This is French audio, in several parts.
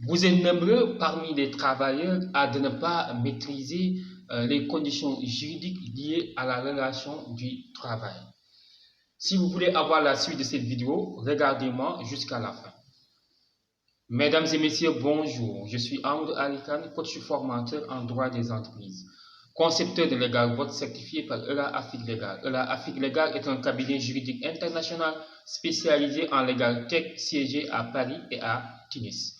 Vous êtes nombreux parmi les travailleurs à ne pas maîtriser les conditions juridiques liées à la relation du travail. Si vous voulez avoir la suite de cette vidéo, regardez-moi jusqu'à la fin. Mesdames et messieurs, bonjour. Je suis Amadou Alikan, coach formateur en droit des entreprises, concepteur de Legal Bot certifié par ELA Afrique Legal. ELA Afrique Legal est un cabinet juridique international spécialisé en Legal Tech siégé à Paris et à Tunis.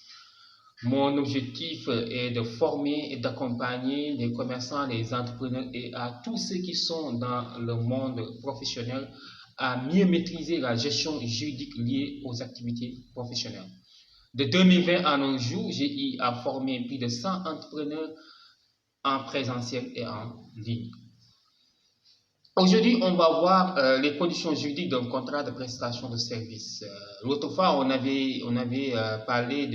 Mon objectif est de former et d'accompagner les commerçants, les entrepreneurs et à tous ceux qui sont dans le monde professionnel à mieux maîtriser la gestion juridique liée aux activités professionnelles. De 2020 à nos jours, j'ai eu à former plus de 100 entrepreneurs en présentiel et en ligne. Aujourd'hui, on va voir les conditions juridiques d'un contrat de prestation de service. L'autre fois, on avait parlé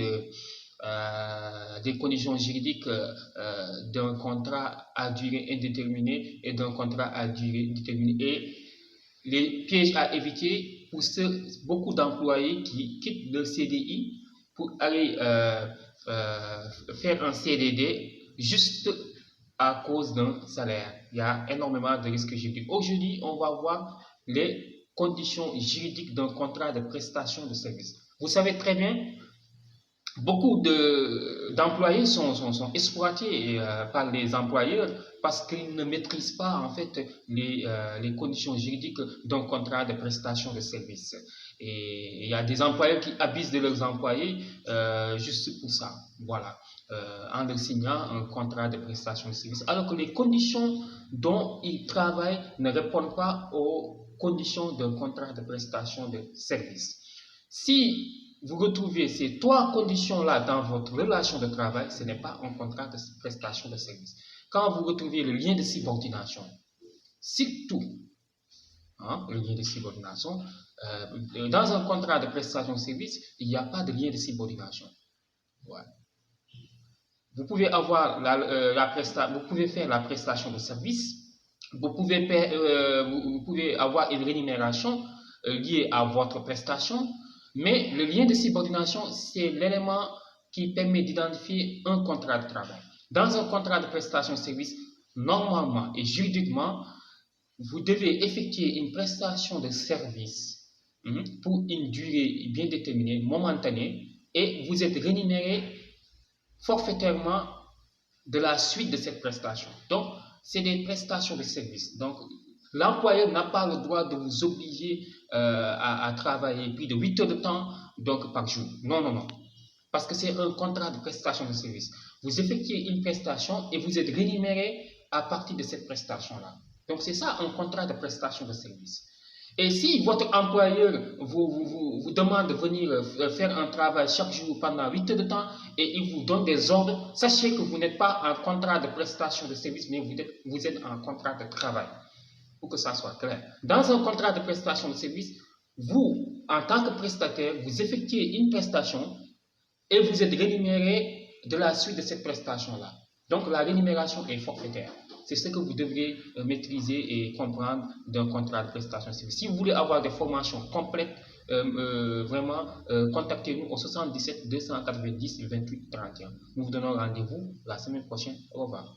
des conditions juridiques d'un contrat à durée indéterminée et d'un contrat à durée déterminée et les pièges à éviter pour beaucoup d'employés qui quittent le CDI pour aller faire un CDD juste à cause d'un salaire. Il y a énormément de risques juridiques. Aujourd'hui, on va voir les conditions juridiques d'un contrat de prestation de service. Vous savez très bien, beaucoup d'employés sont exploités par les employeurs parce qu'ils ne maîtrisent pas en fait les conditions juridiques d'un contrat de prestation de service. Et il y a des employeurs qui abusent de leurs employés juste pour ça, voilà, en leur signant un contrat de prestation de service, alors que les conditions dont ils travaillent ne répondent pas aux conditions d'un contrat de prestation de service. Si vous retrouvez ces trois conditions-là dans votre relation de travail, ce n'est pas un contrat de prestation de service. Quand vous retrouvez le lien de subordination, surtout le lien de subordination, dans un contrat de prestation de service, il n'y a pas de lien de subordination. Ouais. Vous pouvez avoir vous pouvez faire la prestation de service, vous pouvez avoir une rémunération liée à votre prestation. Mais le lien de subordination, c'est l'élément qui permet d'identifier un contrat de travail. Dans un contrat de prestation de service, normalement et juridiquement, vous devez effectuer une prestation de service pour une durée bien déterminée, momentanée, et vous êtes rémunéré forfaitairement de la suite de cette prestation. Donc, c'est des prestations de service. Donc, l'employeur n'a pas le droit de vous obliger à travailler plus de 8 heures de temps donc, par jour. Non, non, non. Parce que c'est un contrat de prestation de service. Vous effectuez une prestation et vous êtes rémunéré à partir de cette prestation-là. Donc, c'est ça un contrat de prestation de service. Et si votre employeur vous demande de venir faire un travail chaque jour pendant 8 heures de temps et il vous donne des ordres, sachez que vous n'êtes pas en contrat de prestation de service, mais vous êtes en contrat de travail. Pour que ça soit clair. Dans un contrat de prestation de service, vous, en tant que prestataire, vous effectuez une prestation et vous êtes rémunéré de la suite de cette prestation-là. Donc, la rémunération est forfaitaire. C'est ce que vous devriez maîtriser et comprendre d'un contrat de prestation de service. Si vous voulez avoir des formations complètes, vraiment, contactez-nous au 77 290 28 31. Nous vous donnons rendez-vous la semaine prochaine. Au revoir.